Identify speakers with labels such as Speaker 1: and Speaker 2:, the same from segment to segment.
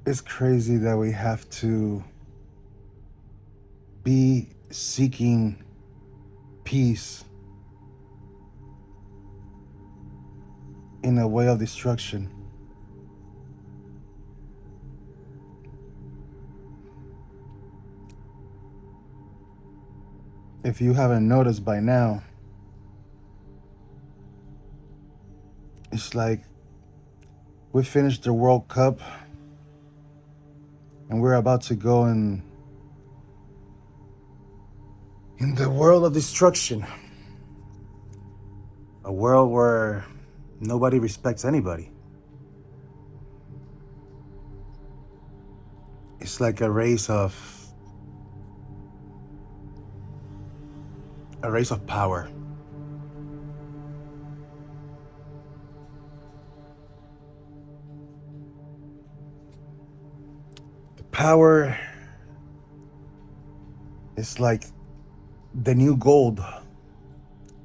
Speaker 1: It's crazy that we have to be seeking peace in a way of destruction. If you haven't noticed by now, it's like we finished the World Cup and we're about to go in the world of destruction. A world where nobody respects anybody. It's like a race of power. The power is like the new gold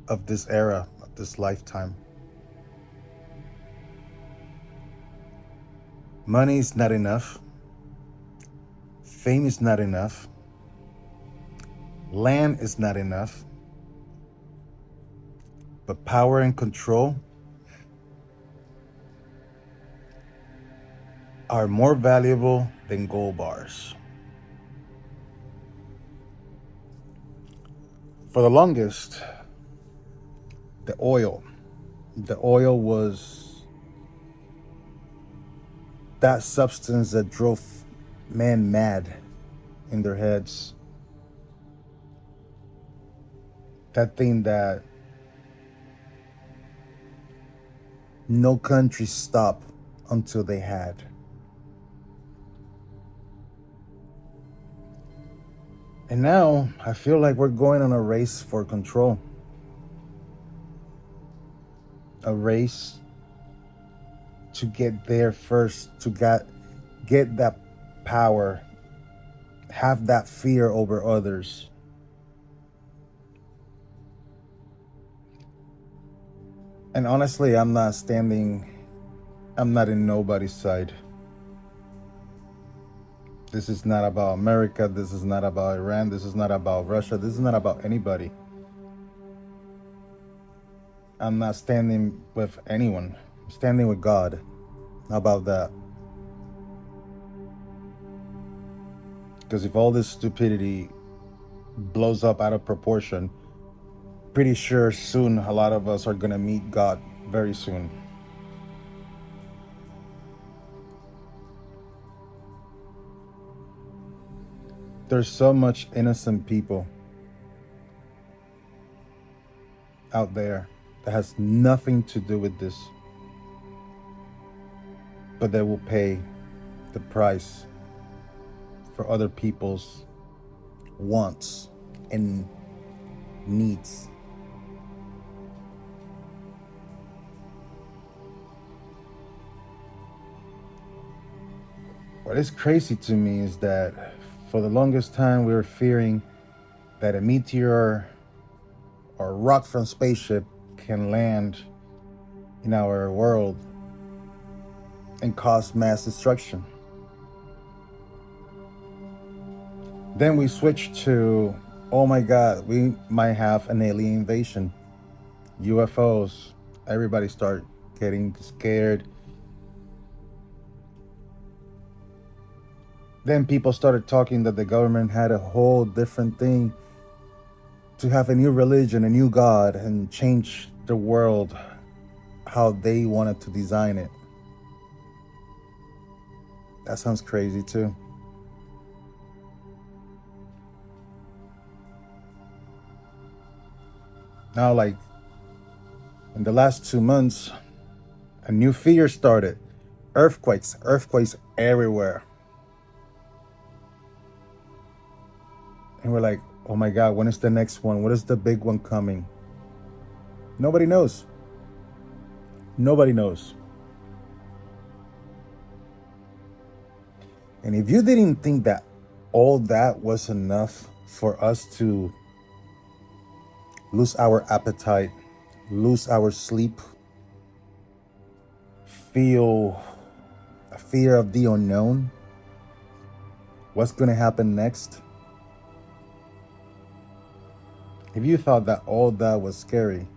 Speaker 1: of this era, of this lifetime. Money is not enough. Fame is not enough. Land is not enough. But power and control are more valuable than gold bars. For the longest, the oil was that substance that drove men mad in their heads. That thing that no country stopped until they had. And now I feel like we're going on a race for control. A race to get there first, to get that power, have that fear over others. And honestly, I'm not in nobody's side. This is not about America. This is not about Iran. This is not about Russia. This is not about anybody. I'm not standing with anyone. I'm standing with God. How about that? Because if all this stupidity blows up out of proportion, pretty sure soon a lot of us are going to meet God very soon. There's so much innocent people out there that has nothing to do with this, but they will pay the price for other people's wants and needs. What is crazy to me is that for the longest time we were fearing that a meteor or rock from spaceship can land in our world and cause mass destruction. Then we switched to, oh my God, we might have an alien invasion, UFOs. Everybody start getting scared. Then people started talking that the government had a whole different thing to have a new religion, a new God, and change the world how they wanted to design it. That sounds crazy too. Now, like in the last 2 months, a new fear started. Earthquakes everywhere. And we're like, oh my God, when is the next one? What is the big one coming? Nobody knows. Nobody knows. And if you didn't think that all that was enough for us to lose our appetite, lose our sleep, feel a fear of the unknown, what's going to happen next. If you thought that all that was scary,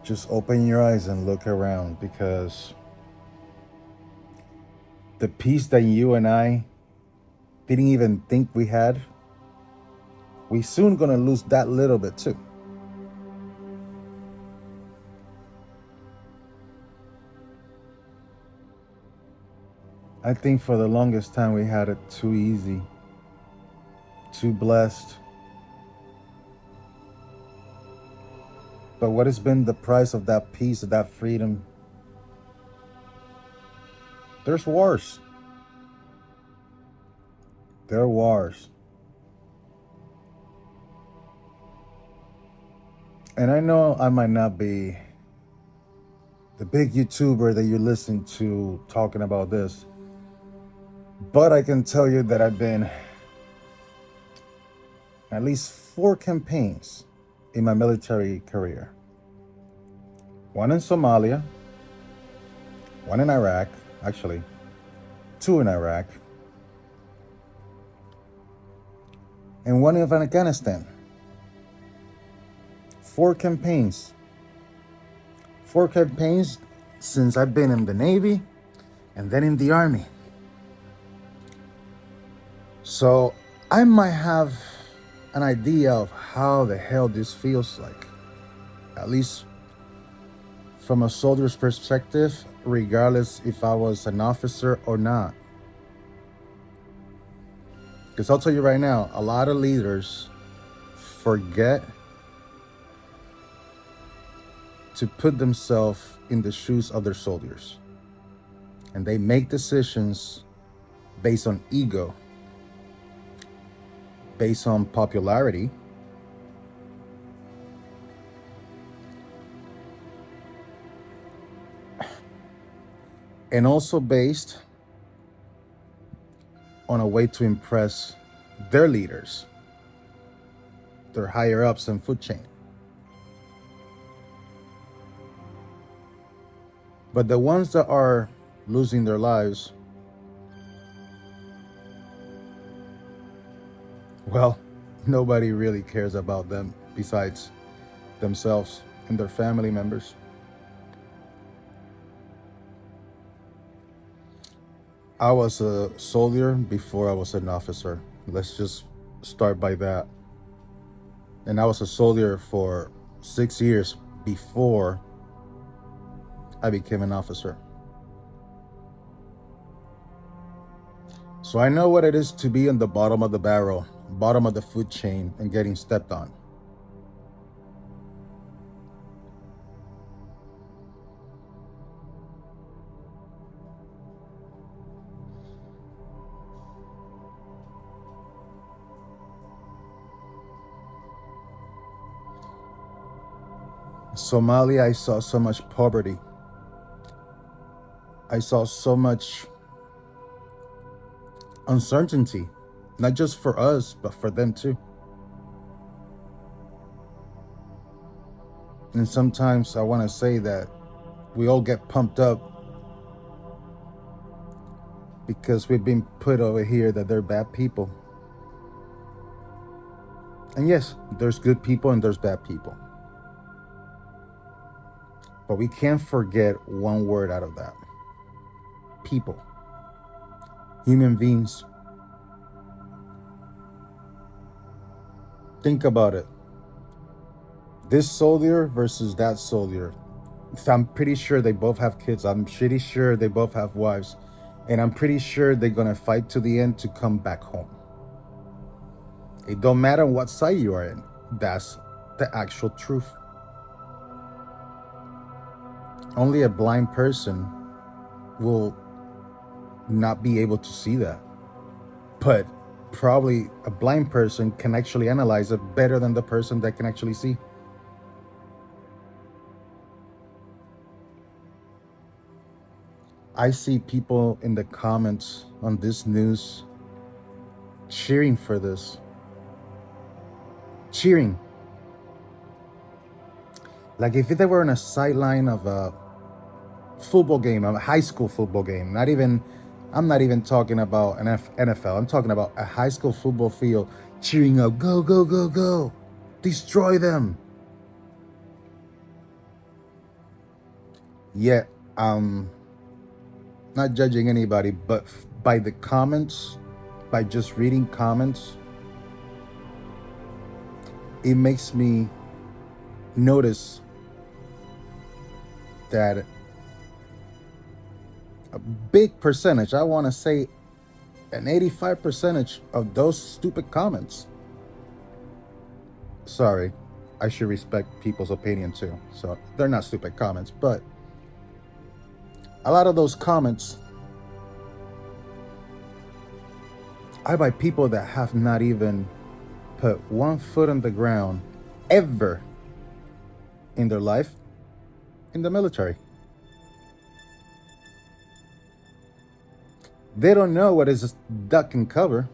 Speaker 1: just open your eyes and look around, because the peace that you and I didn't even think we had, we soon gonna lose that little bit too. I think for the longest time we had it too easy, too blessed. But what has been the price of that peace, of that freedom? There's wars. There are wars. And I know I might not be the big YouTuber that you listen to talking about this, but I can tell you that I've been at least 4 campaigns in my military career. One in Somalia, one in Iraq, actually, 2 in Iraq, and one in Afghanistan. 4 campaigns. 4 campaigns since I've been in the Navy and then in the Army. So I might have an idea of how the hell this feels like, at least from a soldier's perspective, regardless if I was an officer or not. Because I'll tell you right now, a lot of leaders forget to put themselves in the shoes of their soldiers. And they make decisions based on ego, based on popularity, and also based on a way to impress their leaders, their higher ups in food chain. But the ones that are losing their lives, well, nobody really cares about them besides themselves and their family members. I was a soldier before I was an officer. Let's just start by that. And I was a soldier for 6 years before I became an officer. So I know what it is to be on the bottom of the barrel, bottom of the food chain, and getting stepped on. Somalia, I saw so much poverty. I saw so much uncertainty, not just for us, but for them too. And sometimes I want to say that we all get pumped up because we've been put over here that they're bad people. And yes, there's good people and there's bad people. But we can't forget one word out of that. People. Human beings. Think about it. This soldier versus that soldier. I'm pretty sure they both have kids. I'm pretty sure they both have wives. And I'm pretty sure they're going to fight to the end to come back home. It don't matter what side you are in. That's the actual truth. Only a blind person will not be able to see that. But probably a blind person can actually analyze it better than the person that can actually see. I see people in the comments on this news cheering for this. Cheering. Like if they were on a sideline of a football game, a high school football game. Not even, I'm not even talking about an NFL. I'm talking about a high school football field cheering up, go, go, go, go, destroy them. Yet, not judging anybody, but by the comments, by just reading comments, it makes me notice that a big percentage, I want to say an 85% of those stupid comments. Sorry, I should respect people's opinion too. So they're not stupid comments, but a lot of those comments are by people that have not even put one foot on the ground ever in their life in the military. They don't know what is duck and cover.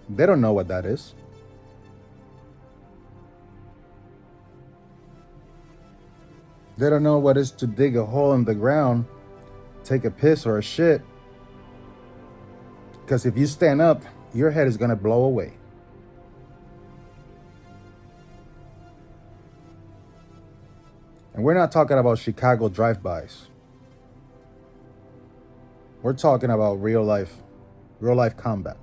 Speaker 1: They don't know what that is. They don't know what is to dig a hole in the ground, take a piss or a shit. Because if you stand up, your head is going to blow away. And we're not talking about Chicago drive-bys. We're talking about real life combat.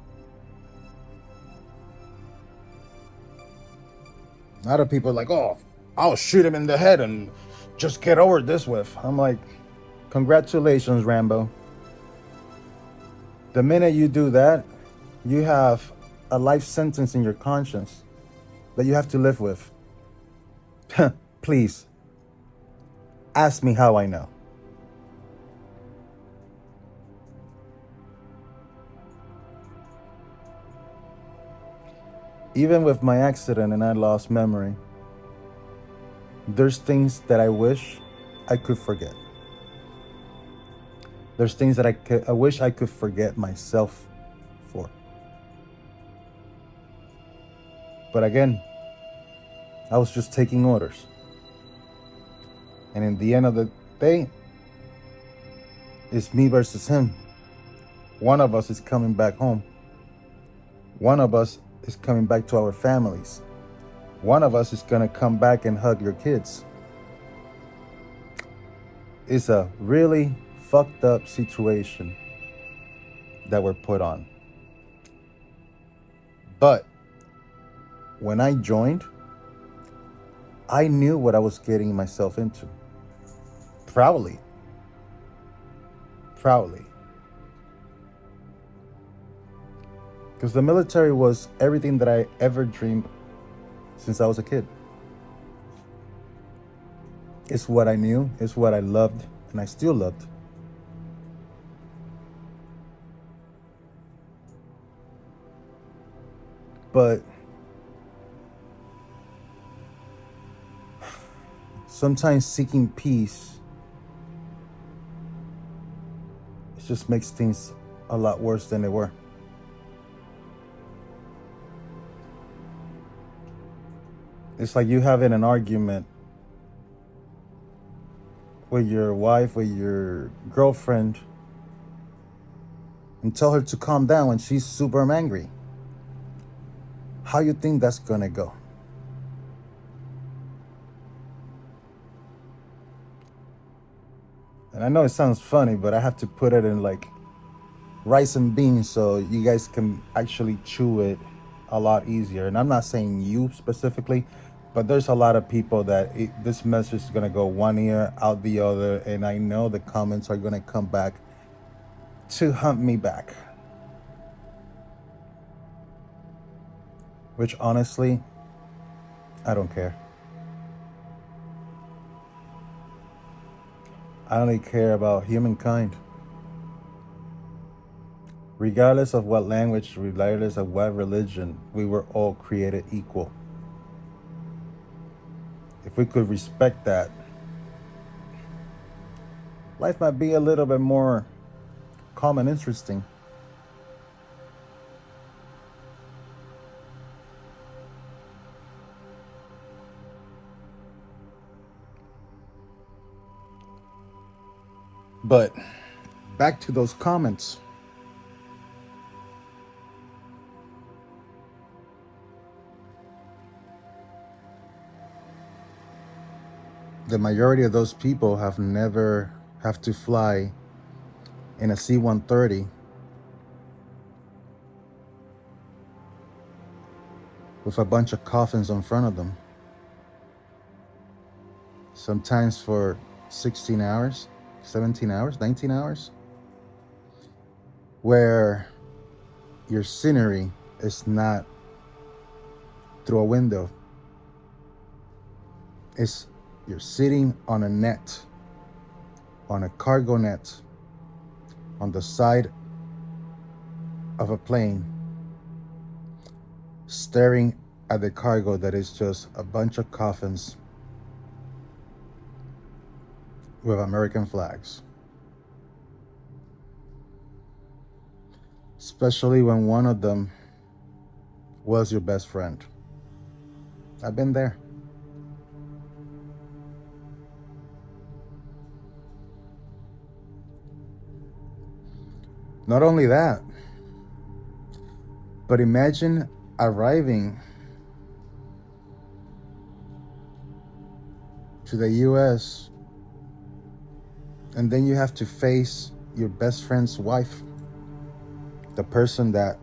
Speaker 1: A lot of people are like, oh, I'll shoot him in the head and just get over this with. I'm like, congratulations, Rambo. The minute you do that, you have a life sentence in your conscience that you have to live with. Please, ask me how I know. Even with my accident and I lost memory, there's things that I wish I could forget. There's things that I wish I could forget myself for. But again, I was just taking orders. And in the end of the day, it's me versus him. One of us is coming back home. One of us is coming back to our families. One of us is gonna come back and hug your kids. It's a really fucked up situation that we're put on. But when I joined, I knew what I was getting myself into. Proudly. Because the military was everything that I ever dreamed since I was a kid. It's what I knew, it's what I loved, and I still loved. But sometimes seeking peace, it just makes things a lot worse than they were. It's like you having an argument with your wife, with your girlfriend, and tell her to calm down when she's super angry. How you think that's gonna go? And I know it sounds funny, but I have to put it in like rice and beans so you guys can actually chew it a lot easier. And I'm not saying you specifically, but there's a lot of people that this message is gonna go one ear out the other, and I know the comments are gonna come back to hunt me back. Which honestly, I don't care. I only care about humankind. Regardless of what language, regardless of what religion, we were all created equal. If we could respect that, life might be a little bit more calm and interesting. But back to those comments. The majority of those people have never have to fly in a C-130 with a bunch of coffins in front of them. Sometimes for 16 hours, 17 hours, 19 hours, where your scenery is not through a window. It's you're sitting on a net, on a cargo net, on the side of a plane, staring at the cargo that is just a bunch of coffins with American flags. Especially when one of them was your best friend. I've been there. Not only that, but imagine arriving to the US and then you have to face your best friend's wife, the person that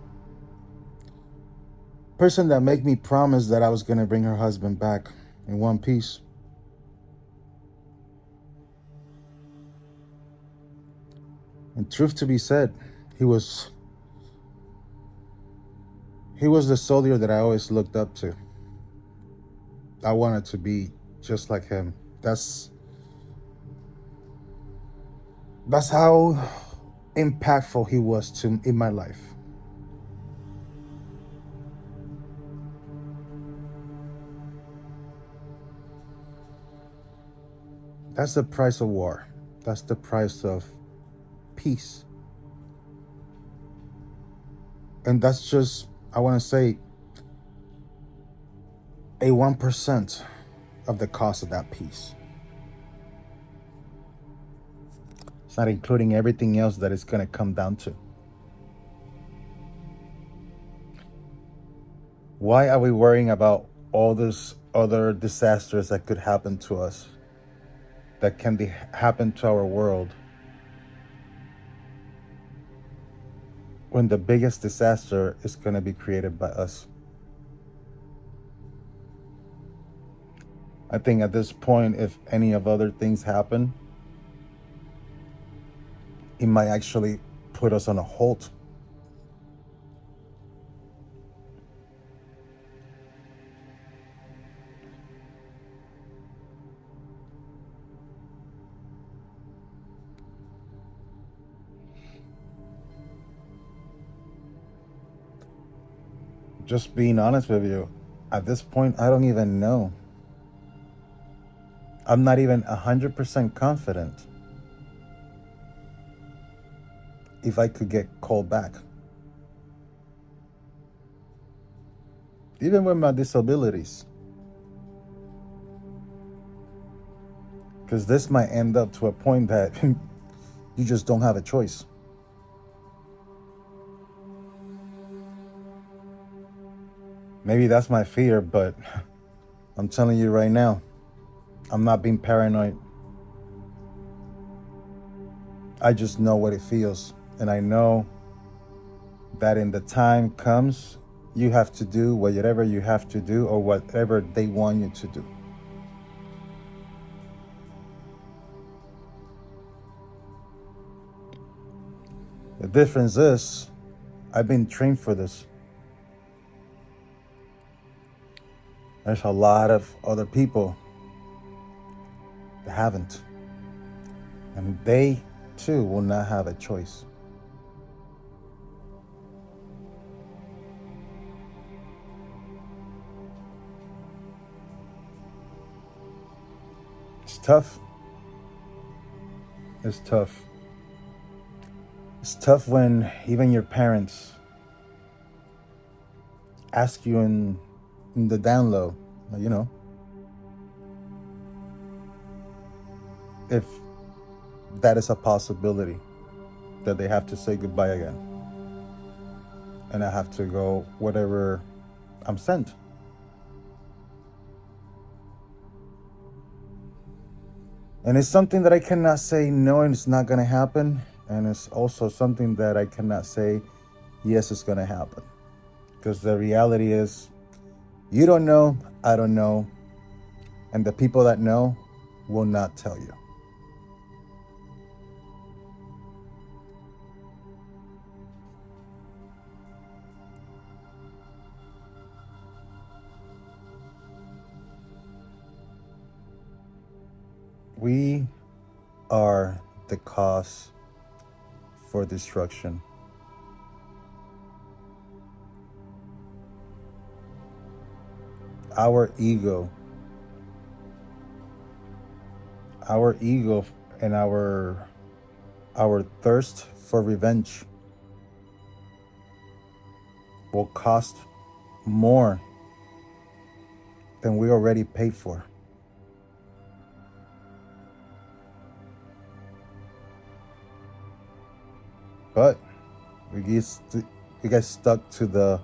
Speaker 1: made me promise that I was going to bring her husband back in one piece. And truth to be said, he was the soldier that I always looked up to. I wanted to be just like him. That's how impactful he was in my life. That's the price of war. That's the price of peace. And that's just, I want to say, a 1% of the cost of that peace. It's not including everything else that it's going to come down to. Why are we worrying about all these other disasters that could happen to us, that can happen to our world, when the biggest disaster is going to be created by us? I think at this point, if any of other things happen, it might actually put us on a halt. Just being honest with you, at this point, I don't even know. I'm not even 100% confident if I could get called back. Even with my disabilities. Because this might end up to a point that you just don't have a choice. Maybe that's my fear, but I'm telling you right now, I'm not being paranoid. I just know what it feels. And I know that in the time comes, you have to do whatever you have to do or whatever they want you to do. The difference is, I've been trained for this. There's a lot of other people that haven't. And they too will not have a choice. It's tough. It's tough. It's tough when even your parents ask you in the down low, if that is a possibility that they have to say goodbye again. And I have to go whatever I'm sent. And it's something that I cannot say no, and it's not going to happen. And it's also something that I cannot say yes, it's going to happen. Because the reality is, you don't know, I don't know. And the people that know will not tell you. We are the cause for destruction. Our ego and our thirst for revenge will cost more than we already paid for. But we get stuck to the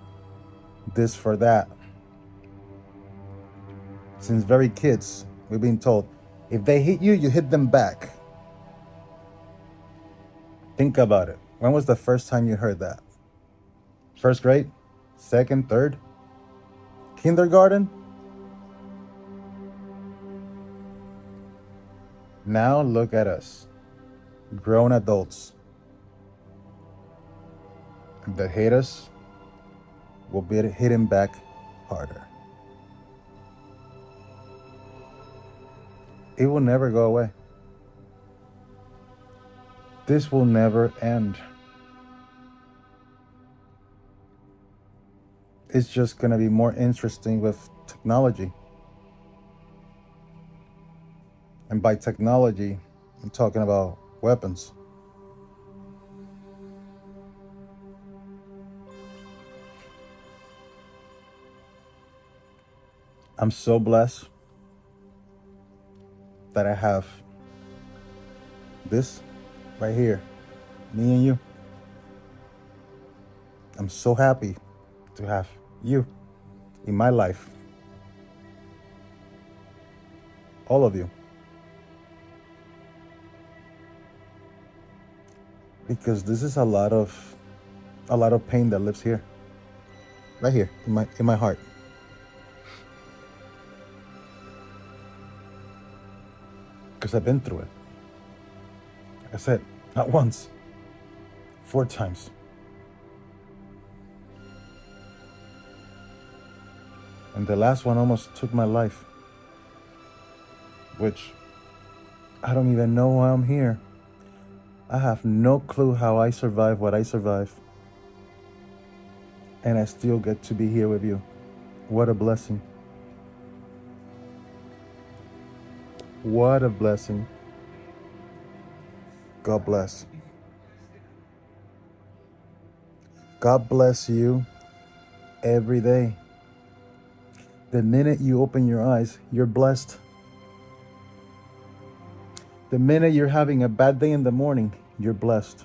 Speaker 1: this for that. Since very kids, we've been told, if they hit you, you hit them back. Think about it. When was the first time you heard that? First grade? Second? Third? Kindergarten? Now look at us, grown adults that hate us will be hitting back harder. It will never go away. This will never end. It's just going to be more interesting with technology. And by technology, I'm talking about weapons. I'm so blessed that I have this right here, me and you. I'm so happy to have you in my life. All of you. Because this is a lot of pain that lives here. Right here in my heart. Because I've been through it. Like I said, not once, 4 times. And the last one almost took my life. Which, I don't even know why I'm here. I have no clue how I survived what I survived. And I still get to be here with you. What a blessing. What a blessing. God bless. God bless you every day. The minute you open your eyes, you're blessed. The minute you're having a bad day in the morning, you're blessed.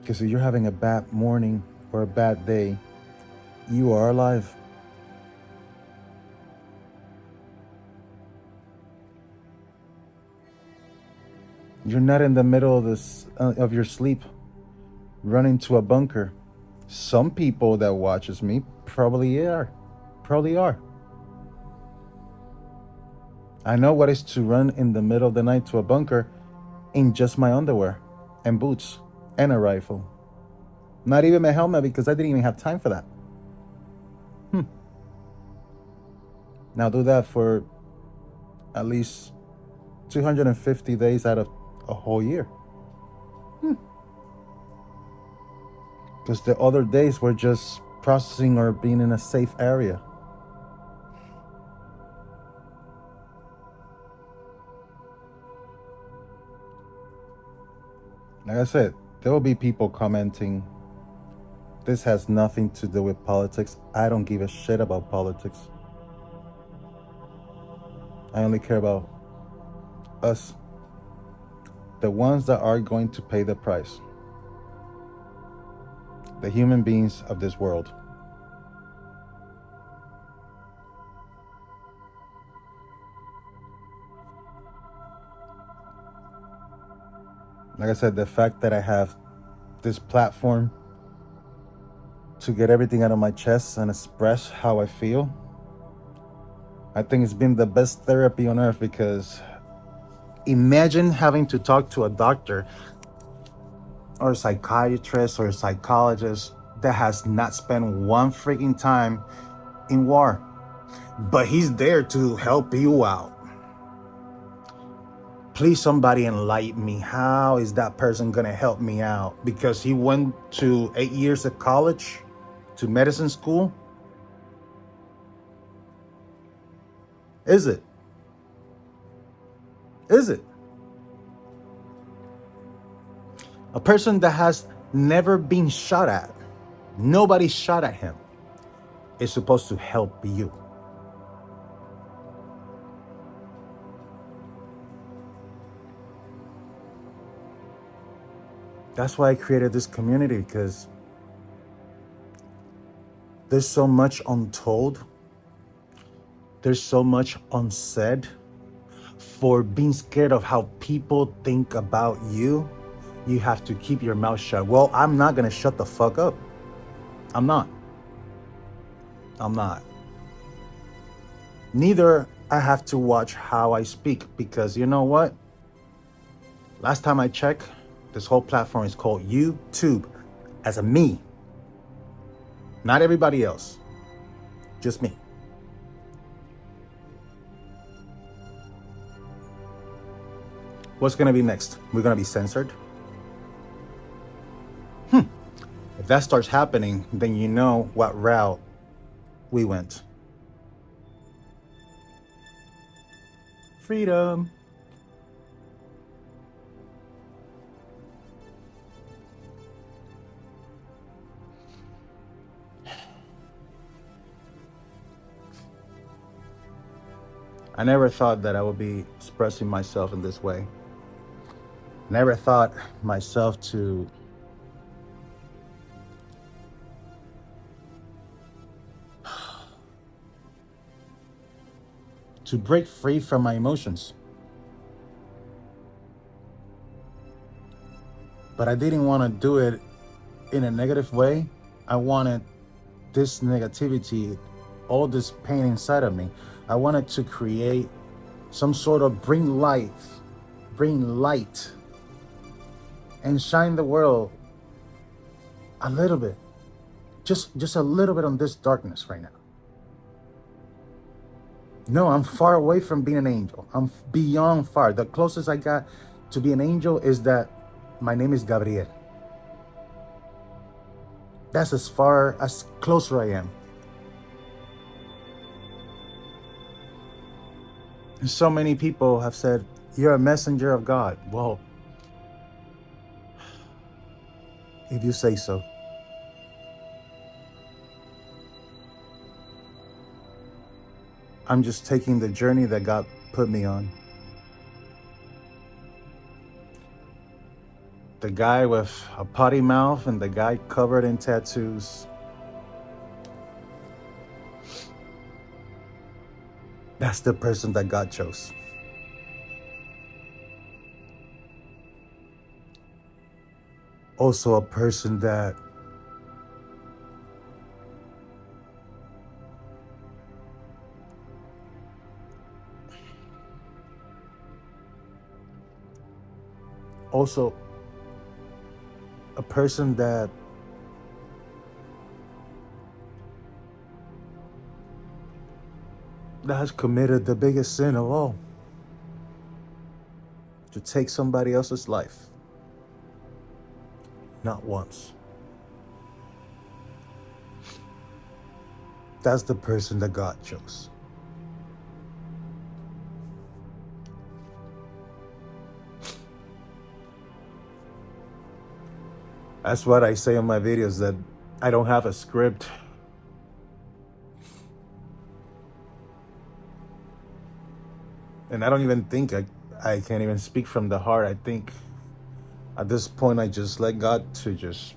Speaker 1: Because if you're having a bad morning or a bad day, you are alive. You're not in the middle of your sleep, running to a bunker. Some people that watches me probably are. I know what it's to run in the middle of the night to a bunker in just my underwear and boots and a rifle. Not even my helmet, because I didn't even have time for that. Now do that for at least 250 days out of a whole year. Because the other days were just processing or being in a safe area. Like I said, there will be people commenting, this has nothing to do with politics. I don't give a shit about politics. I only care about us, the ones that are going to pay the price, the human beings of this world. Like I said, the fact that I have this platform to get everything out of my chest and express how I feel, I think it's been the best therapy on earth, because imagine having to talk to a doctor or a psychiatrist or a psychologist that has not spent one freaking time in war, but he's there to help you out. Please, somebody enlighten me. How is that person gonna help me out? Because he went to 8 years of college, to medicine school? Is it? Is it? A person that has never been shot at, nobody shot at him, is supposed to help you. That's why I created this community, because there's so much untold. There's so much unsaid. For being scared of how people think about you, you have to keep your mouth shut. Well, I'm not gonna shut the fuck up. I'm not. Neither I have to watch how I speak, because you know what? Last time I checked, this whole platform is called YouTube, as a me. Not everybody else, just me. What's gonna be next? We're gonna be censored? If that starts happening, then you know what route we went. Freedom. I never thought that I would be expressing myself in this way. Never thought myself to break free from my emotions. But I didn't want to do it in a negative way. I wanted this negativity, all this pain inside of me, I wanted to create some sort of bring light, and shine the world a little bit, just a little bit on this darkness right now. No, I'm far away from being an angel. I'm beyond far. The closest I got to be an angel is that my name is Gabriel. That's as far as closer I am. And so many people have said, you're a messenger of God. Well, if you say so. I'm just taking the journey that God put me on. The guy with a potty mouth and the guy covered in tattoos. That's the person that God chose. Also a person that has committed the biggest sin of all, to take somebody else's life. Not once. That's the person that God chose. That's what I say in my videos, that I don't have a script. And I don't even think I can't even speak from the heart. I think at this point I just let God to just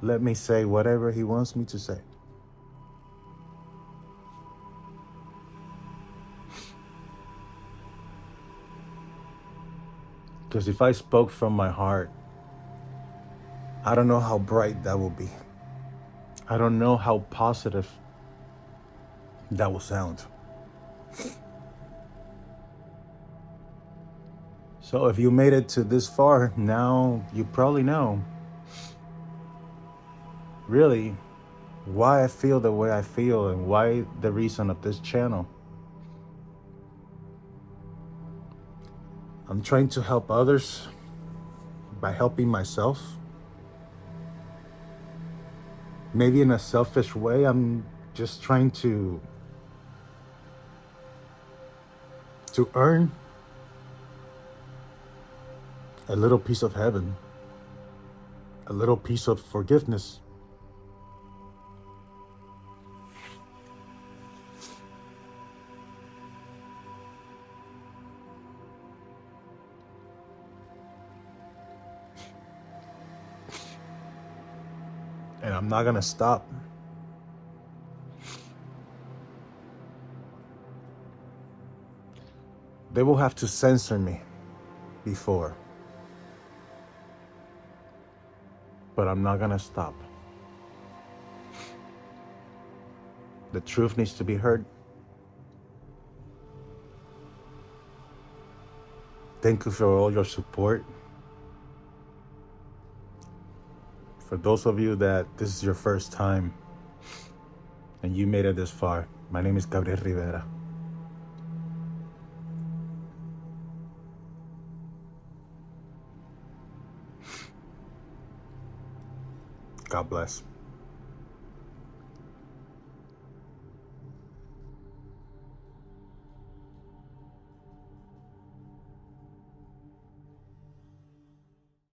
Speaker 1: let me say whatever he wants me to say. Because if I spoke from my heart, I don't know how bright that will be. I don't know how positive that will sound. So if you made it to this far, now you probably know really why I feel the way I feel and why the reason of this channel. I'm trying to help others by helping myself. Maybe in a selfish way, I'm just trying to earn a little piece of heaven, a little piece of forgiveness. And I'm not gonna stop. They will have to censor me before, but I'm not gonna stop. The truth needs to be heard. Thank you for all your support. For those of you that this is your first time and you made it this far, my name is Gabriel Rivera. God bless.